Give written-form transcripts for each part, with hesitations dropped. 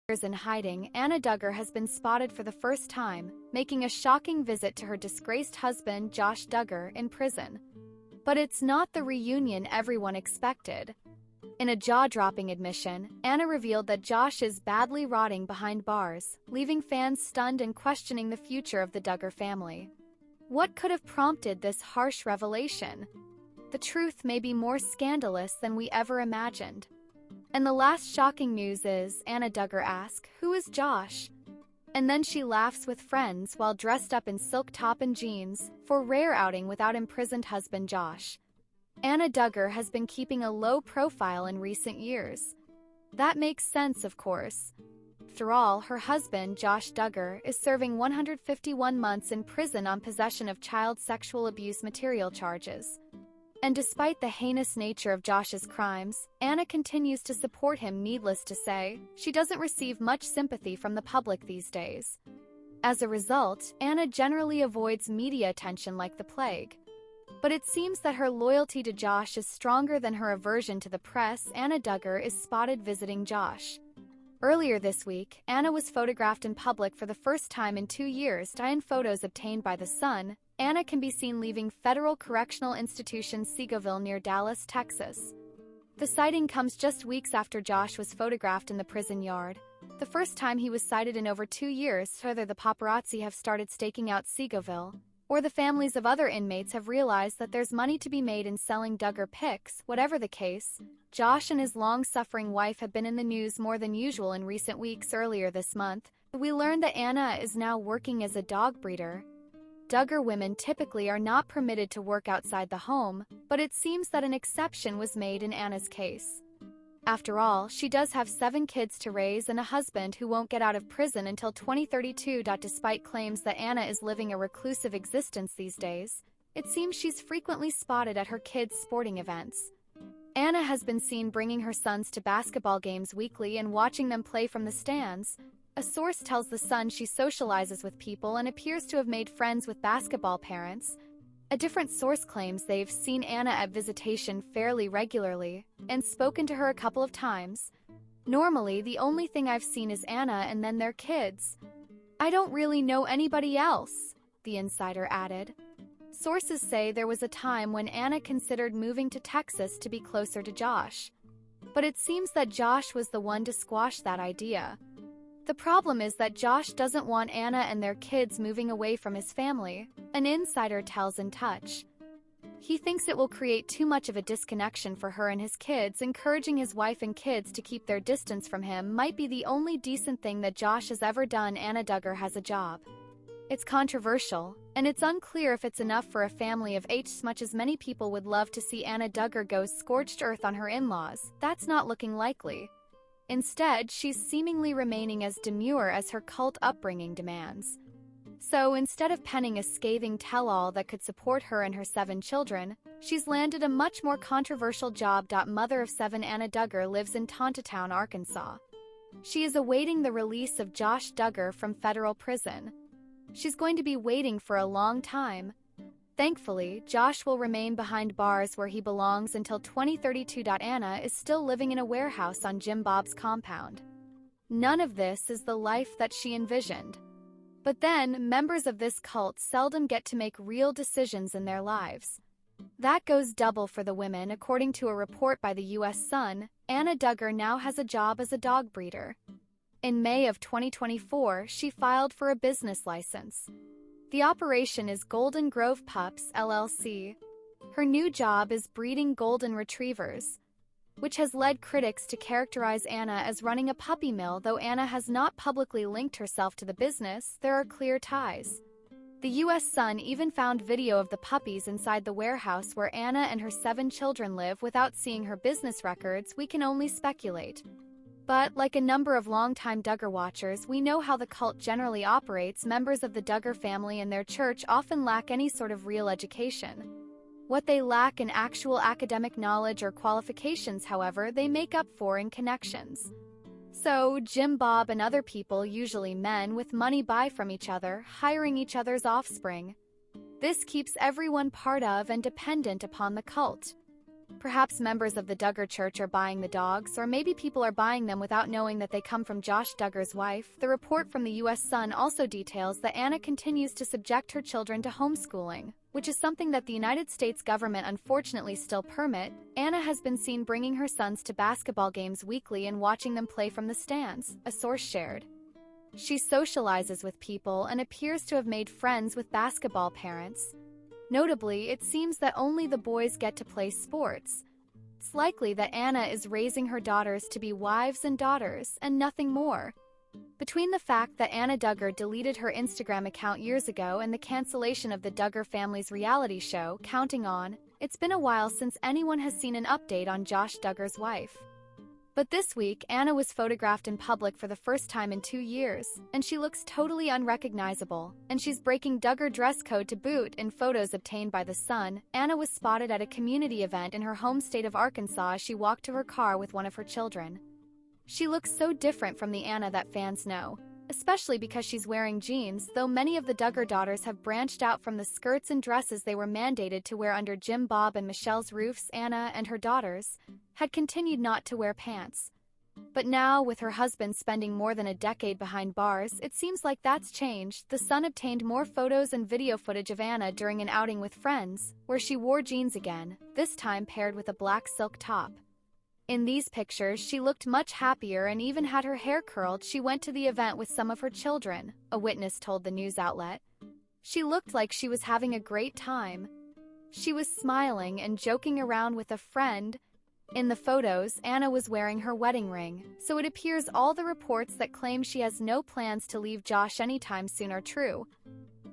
In hiding, Anna Duggar has been spotted for the first time, making a shocking visit to her disgraced husband, Josh Duggar, in prison. But it's not the reunion everyone expected. In a jaw-dropping admission, Anna revealed that Josh is badly rotting behind bars, leaving fans stunned and questioning the future of the Duggar family. What could have prompted this harsh revelation? The truth may be more scandalous than we ever imagined. And the last shocking news is, Anna Duggar asks, "Who is Josh?" And then she laughs with friends while dressed up in silk top and jeans, for rare outing without imprisoned husband Josh. Anna Duggar has been keeping a low profile in recent years. That makes sense, of course. After all, her husband, Josh Duggar, is serving 151 months in prison on possession of child sexual abuse material charges. And despite the heinous nature of Josh's crimes, Anna continues to support him. Needless to say, she doesn't receive much sympathy from the public these days. As a result, Anna generally avoids media attention like the plague. But it seems that her loyalty to Josh is stronger than her aversion to the press. Anna Duggar is spotted visiting Josh. Earlier this week, Anna was photographed in public for the first time in 2 years. In photos obtained by The Sun, Anna can be seen leaving Federal Correctional Institution Seagoville near Dallas, Texas. The sighting comes just weeks after Josh was photographed in the prison yard, the first time he was sighted in over 2 years. Whether the paparazzi have started staking out Seagoville, or the families of other inmates have realized that there's money to be made in selling Duggar pics, whatever the case, Josh and his long-suffering wife have been in the news more than usual in recent weeks. Earlier this month, we learned that Anna is now working as a dog breeder. Duggar women typically are not permitted to work outside the home, but it seems that an exception was made in Anna's case. After all, she does have 7 kids to raise and a husband who won't get out of prison until 2032. Despite claims that Anna is living a reclusive existence these days, it seems she's frequently spotted at her kids' sporting events. Anna has been seen bringing her sons to basketball games weekly and watching them play from the stands. A source tells The Sun she socializes with people and appears to have made friends with basketball parents. A different source claims they've seen Anna at visitation fairly regularly and spoken to her a couple of times. Normally, the only thing I've seen is Anna and then their kids. I don't really know anybody else, the insider added. Sources say there was a time when Anna considered moving to Texas to be closer to Josh. But it seems that Josh was the one to squash that idea. The problem is that Josh doesn't want Anna and their kids moving away from his family, an insider tells In Touch. He thinks it will create too much of a disconnection for her and his kids. Encouraging his wife and kids to keep their distance from him might be the only decent thing that Josh has ever done. Anna Duggar has a job. It's controversial, and it's unclear if it's enough for a family of 8. As much as many people would love to see Anna Duggar go scorched earth on her in-laws, that's not looking likely. Instead, she's seemingly remaining as demure as her cult upbringing demands. So instead of penning a scathing tell-all that could support her and her 7 children, she's landed a much more controversial job. Mother of 7 Anna Duggar lives in Tontitown, Arkansas. She is awaiting the release of Josh Duggar from federal prison. She's going to be waiting for a long time. Thankfully, Josh will remain behind bars where he belongs until 2032. Anna is still living in a warehouse on Jim Bob's compound. None of this is the life that she envisioned. But then, members of this cult seldom get to make real decisions in their lives. That goes double for the women. According to a report by the U.S. Sun, Anna Duggar now has a job as a dog breeder. In May of 2024, she filed for a business license. The operation is Golden Grove Pups, LLC. Her new job is breeding golden retrievers, which has led critics to characterize Anna as running a puppy mill. Though Anna has not publicly linked herself to the business, there are clear ties. The U.S. Sun even found video of the puppies inside the warehouse where Anna and her 7 children live. Without seeing her business records, we can only speculate. But, like a number of longtime Duggar watchers, we know how the cult generally operates. Members of the Duggar family and their church often lack any sort of real education. What they lack in actual academic knowledge or qualifications, however, they make up for in connections. So, Jim Bob and other people, usually men with money, buy from each other, hiring each other's offspring. This keeps everyone part of and dependent upon the cult. Perhaps members of the Duggar church are buying the dogs, or maybe people are buying them without knowing that they come from Josh Duggar's wife. The report from the U.S. Sun also details that Anna continues to subject her children to homeschooling, which is something that the United States government unfortunately still permit. Anna has been seen bringing her sons to basketball games weekly and watching them play from the stands, a source shared. She socializes with people and appears to have made friends with basketball parents. Notably, it seems that only the boys get to play sports. It's likely that Anna is raising her daughters to be wives and daughters, and nothing more. Between the fact that Anna Duggar deleted her Instagram account years ago and the cancellation of the Duggar family's reality show, Counting On, it's been a while since anyone has seen an update on Josh Duggar's wife. But this week, Anna was photographed in public for the first time in 2 years, and she looks totally unrecognizable, and she's breaking Duggar dress code to boot. In photos obtained by The Sun, Anna was spotted at a community event in her home state of Arkansas as she walked to her car with one of her children. She looks so different from the Anna that fans know, especially because she's wearing jeans, though many of the Duggar daughters have branched out from the skirts and dresses they were mandated to wear under Jim Bob and Michelle's roofs. Anna and her daughters had continued not to wear pants. But now, with her husband spending more than a decade behind bars, it seems like that's changed. The Sun obtained more photos and video footage of Anna during an outing with friends, where she wore jeans again, this time paired with a black silk top. In these pictures, she looked much happier and even had her hair curled. She went to the event with some of her children, a witness told the news outlet. She looked like she was having a great time. She was smiling and joking around with a friend. In the photos, Anna was wearing her wedding ring, so it appears all the reports that claim she has no plans to leave Josh anytime soon are true.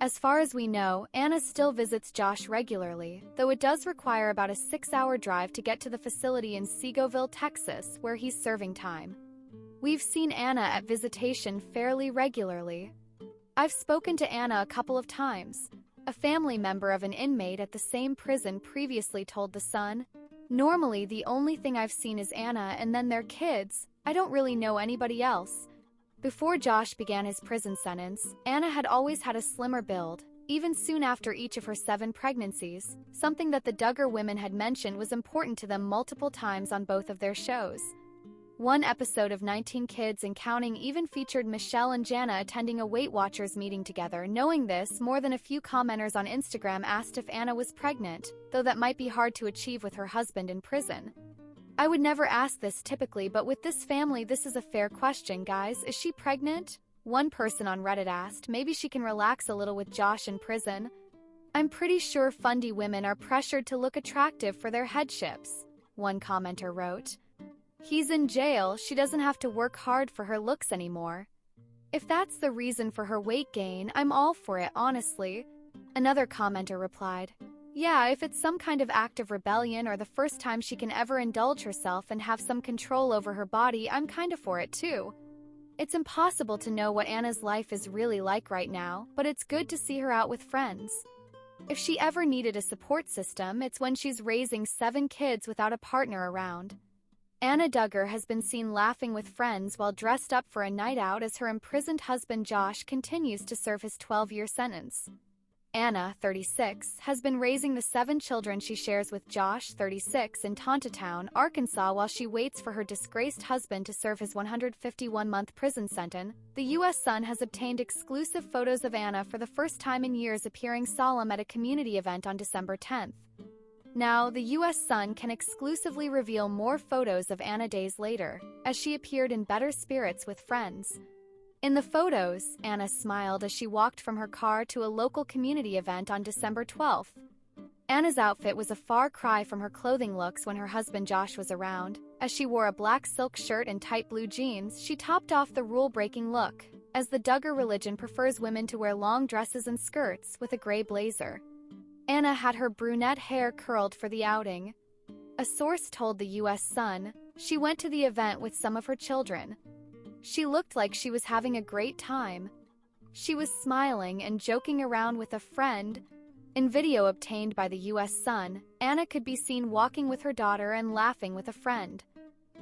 As far as we know, Anna still visits Josh regularly, though it does require about a 6-hour drive to get to the facility in Seagoville, Texas, where he's serving time. We've seen Anna at visitation fairly regularly. I've spoken to Anna a couple of times. A family member of an inmate at the same prison previously told The Sun, "Normally, the only thing I've seen is Anna and then their kids. I don't really know anybody else." Before Josh began his prison sentence, Anna had always had a slimmer build, even soon after each of her 7 pregnancies, something that the Duggar women had mentioned was important to them multiple times on both of their shows. One episode of 19 Kids and Counting even featured Michelle and Jana attending a Weight Watchers meeting together. Knowing this, more than a few commenters on Instagram asked if Anna was pregnant, though that might be hard to achieve with her husband in prison. I would never ask this typically, but with this family this is a fair question, guys. Is she pregnant? One person on Reddit asked. Maybe she can relax a little with Josh in prison. I'm pretty sure fundy women are pressured to look attractive for their headships, one commenter wrote. He's in jail, she doesn't have to work hard for her looks anymore. If that's the reason for her weight gain, I'm all for it, honestly. Another commenter replied, yeah, if it's some kind of act of rebellion or the first time she can ever indulge herself and have some control over her body, I'm kinda for it too. It's impossible to know what Anna's life is really like right now, but it's good to see her out with friends. If she ever needed a support system, it's when she's raising 7 kids without a partner around. Anna Duggar has been seen laughing with friends while dressed up for a night out as her imprisoned husband Josh continues to serve his 12-year sentence. Anna, 36, has been raising the 7 children she shares with Josh, 36, in Tontitown, Arkansas while she waits for her disgraced husband to serve his 151-month prison sentence. The U.S. Sun has obtained exclusive photos of Anna for the first time in years appearing solemn at a community event on December 10th. Now, the U.S. Sun can exclusively reveal more photos of Anna days later, as she appeared in better spirits with friends. In the photos, Anna smiled as she walked from her car to a local community event on December 12th. Anna's outfit was a far cry from her clothing looks when her husband Josh was around. As she wore a black silk shirt and tight blue jeans, she topped off the rule-breaking look, as the Duggar religion prefers women to wear long dresses and skirts with a gray blazer. Anna had her brunette hair curled for the outing. A source told the U.S. Sun she went to the event with some of her children. She looked like she was having a great time. She was smiling and joking around with a friend. In video obtained by the U.S. Sun, Anna could be seen walking with her daughter and laughing with a friend.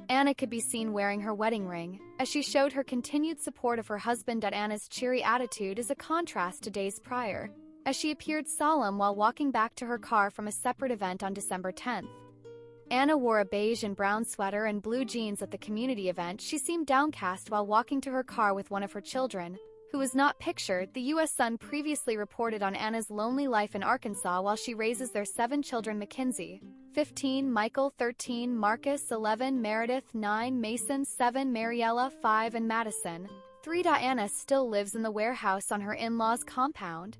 Anna could be seen wearing her wedding ring, as she showed her continued support of her husband. Anna's cheery attitude is a contrast to days prior, as she appeared solemn while walking back to her car from a separate event on December 10th. Anna wore a beige and brown sweater and blue jeans at the community event. She seemed downcast while walking to her car with one of her children, who was not pictured. The U.S. Sun previously reported on Anna's lonely life in Arkansas while she raises their 7 children: Mackenzie, 15, Michael, 13, Marcus, 11, Meredith, 9, Mason, 7, Mariella, 5, and Madison, 3. Anna still lives in the warehouse on her in-laws' compound.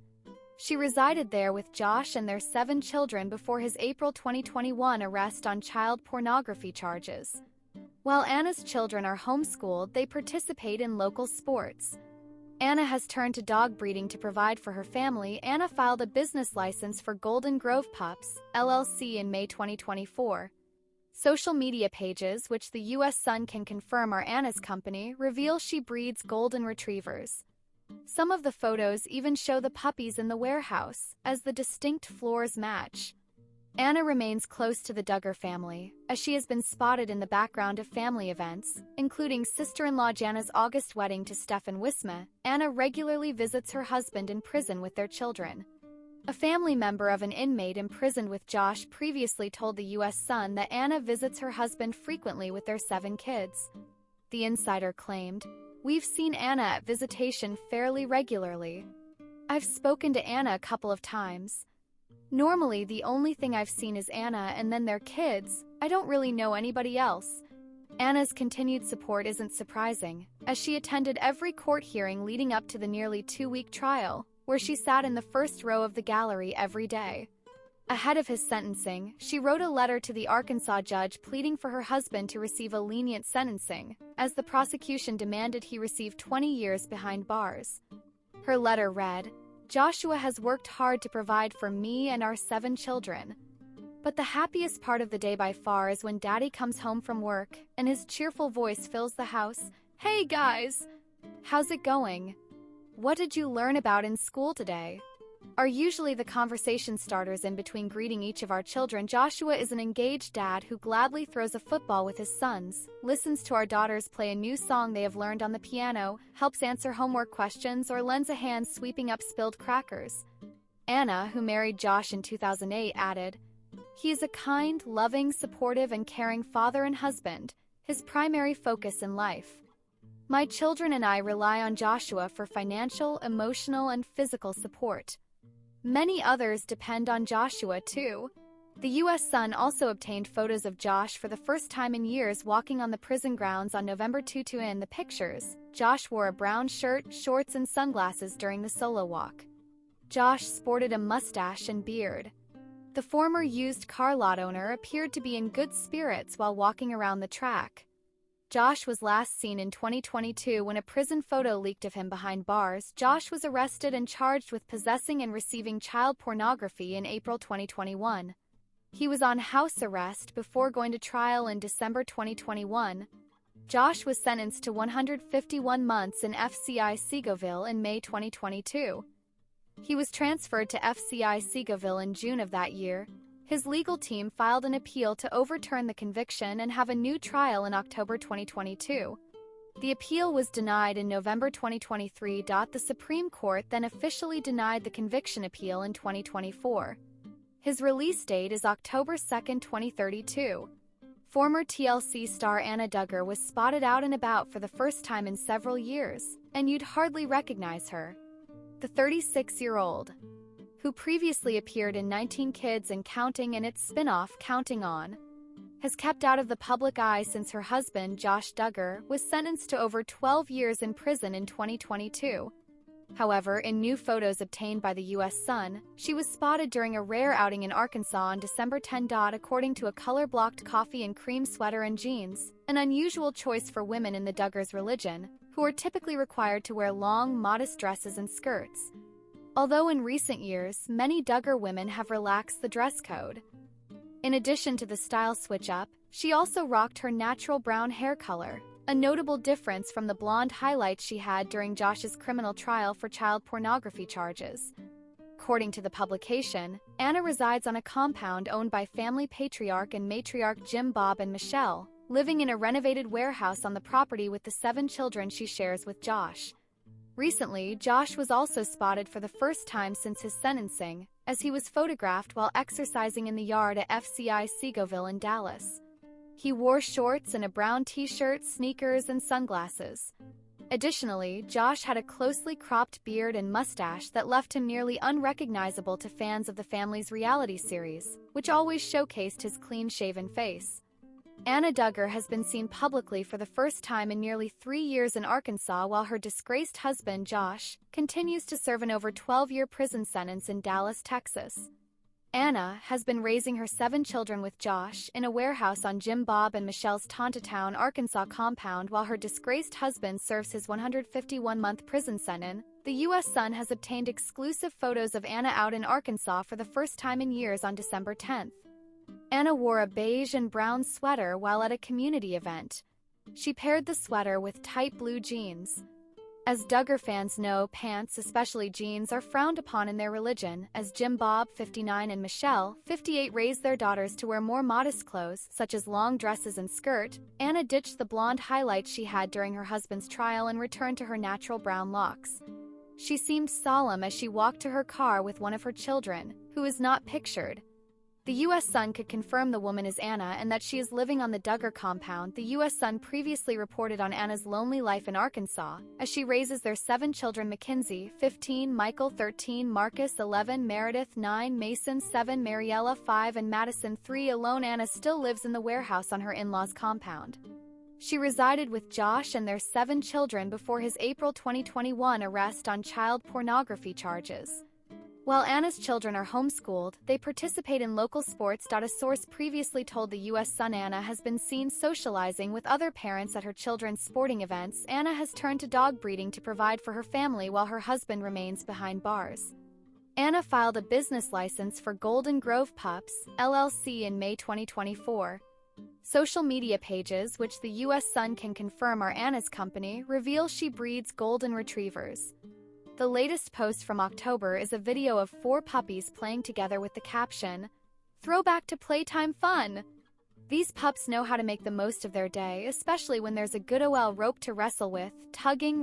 She resided there with Josh and their 7 children before his April 2021 arrest on child pornography charges. While Anna's children are homeschooled, they participate in local sports. Anna has turned to dog breeding to provide for her family. Anna filed a business license for Golden Grove Pups, LLC in May 2024. Social media pages, which the U.S. Sun can confirm are Anna's company, reveal she breeds golden retrievers. Some of the photos even show the puppies in the warehouse, as the distinct floors match. Anna remains close to the Duggar family, as she has been spotted in the background of family events, including sister-in-law Jana's August wedding to Stefan Wisma. Anna regularly visits her husband in prison with their children. A family member of an inmate imprisoned with Josh previously told the U.S. Sun that Anna visits her husband frequently with their 7 kids. The insider claimed, "We've seen Anna at visitation fairly regularly. I've spoken to Anna a couple of times. Normally, the only thing I've seen is Anna and then their kids. I don't really know anybody else." Anna's continued support isn't surprising, as she attended every court hearing leading up to the nearly 2-week trial, where she sat in the first row of the gallery every day. Ahead of his sentencing, she wrote a letter to the Arkansas judge pleading for her husband to receive a lenient sentencing, as the prosecution demanded he receive 20 years behind bars. Her letter read, "Joshua has worked hard to provide for me and our 7 children. But the happiest part of the day by far is when Daddy comes home from work and his cheerful voice fills the house. Hey guys! How's it going? What did you learn about in school today?" Are usually the conversation starters in between greeting each of our children. Joshua is an engaged dad who gladly throws a football with his sons, listens to our daughters play a new song they have learned on the piano, helps answer homework questions, or lends a hand sweeping up spilled crackers. Anna, who married Josh in 2008, added, "He is a kind, loving, supportive, and caring father and husband, his primary focus in life. My children and I rely on Joshua for financial, emotional, and physical support. Many others depend on Joshua, too." The U.S. Sun also obtained photos of Josh for the first time in years walking on the prison grounds on November 2. In the pictures, Josh wore a brown shirt, shorts, and sunglasses during the solo walk. Josh sported a mustache and beard. The former used car lot owner appeared to be in good spirits while walking around the track. Josh was last seen in 2022 when a prison photo leaked of him behind bars. Josh was arrested and charged with possessing and receiving child pornography in April 2021. He was on house arrest before going to trial in December 2021. Josh was sentenced to 151 months in FCI Seagoville in May 2022. He was transferred to FCI Seagoville in June of that year. His legal team filed an appeal to overturn the conviction and have a new trial in October 2022. The appeal was denied in November 2023. The Supreme Court then officially denied the conviction appeal in 2024. His release date is October 2, 2032. Former TLC star Anna Duggar was spotted out and about for the first time in several years, and you'd hardly recognize her. The 36-year-old, who previously appeared in 19 Kids and Counting and its spin-off Counting On, has kept out of the public eye since her husband, Josh Duggar, was sentenced to over 12 years in prison in 2022. However, in new photos obtained by the U.S. Sun, she was spotted during a rare outing in Arkansas on December 10. According to a color-blocked coffee and cream sweater and jeans, an unusual choice for women in the Duggars' religion, who are typically required to wear long, modest dresses and skirts. Although in recent years, many Duggar women have relaxed the dress code. In addition to the style switch-up, she also rocked her natural brown hair color, a notable difference from the blonde highlights she had during Josh's criminal trial for child pornography charges. According to the publication, Anna resides on a compound owned by family patriarch and matriarch Jim, Bob, and Michelle, living in a renovated warehouse on the property with the 7 children she shares with Josh. Recently, Josh was also spotted for the first time since his sentencing, as he was photographed while exercising in the yard at FCI Segoville in Dallas. He wore shorts and a brown t-shirt, sneakers, and sunglasses. Additionally, Josh had a closely cropped beard and mustache that left him nearly unrecognizable to fans of the family's reality series, which always showcased his clean-shaven face. Anna Duggar has been seen publicly for the first time in nearly 3 years in Arkansas, while her disgraced husband, Josh, continues to serve an over 12-year prison sentence in Dallas, Texas. Anna has been raising her 7 children with Josh in a warehouse on Jim Bob and Michelle's Tontatown, Arkansas compound, while her disgraced husband serves his 151-month prison sentence. The U.S. Sun has obtained exclusive photos of Anna out in Arkansas for the first time in years on December 10th. Anna wore a beige and brown sweater while at a community event. She paired the sweater with tight blue jeans. As Duggar fans know, pants, especially jeans, are frowned upon in their religion, as Jim Bob, 59, and Michelle, 58, raised their daughters to wear more modest clothes, such as long dresses and skirt. Anna ditched the blonde highlights she had during her husband's trial and returned to her natural brown locks. She seemed solemn as she walked to her car with one of her children, who is not pictured. The U.S. Sun could confirm the woman is Anna and that she is living on the Duggar compound. The U.S. Sun previously reported on Anna's lonely life in Arkansas, as she raises their 7 children: Mackenzie, 15, Michael, 13, Marcus, 11, Meredith, 9, Mason, 7, Mariella, 5, and Madison, 3. Alone, Anna still lives in the warehouse on her in-laws' compound. She resided with Josh and their 7 children before his April 2021 arrest on child pornography charges. While Anna's children are homeschooled, they participate in local sports. A source previously told the U.S. Sun Anna has been seen socializing with other parents at her children's sporting events. Anna has turned to dog breeding to provide for her family while her husband remains behind bars. Anna filed a business license for Golden Grove Pups, LLC in May 2024. Social media pages, which the U.S. Sun can confirm are Anna's company, reveal she breeds golden retrievers. The latest post from October is a video of 4 puppies playing together with the caption, "Throwback to playtime fun." These pups know how to make the most of their day, especially when there's a good rope to wrestle with, tugging,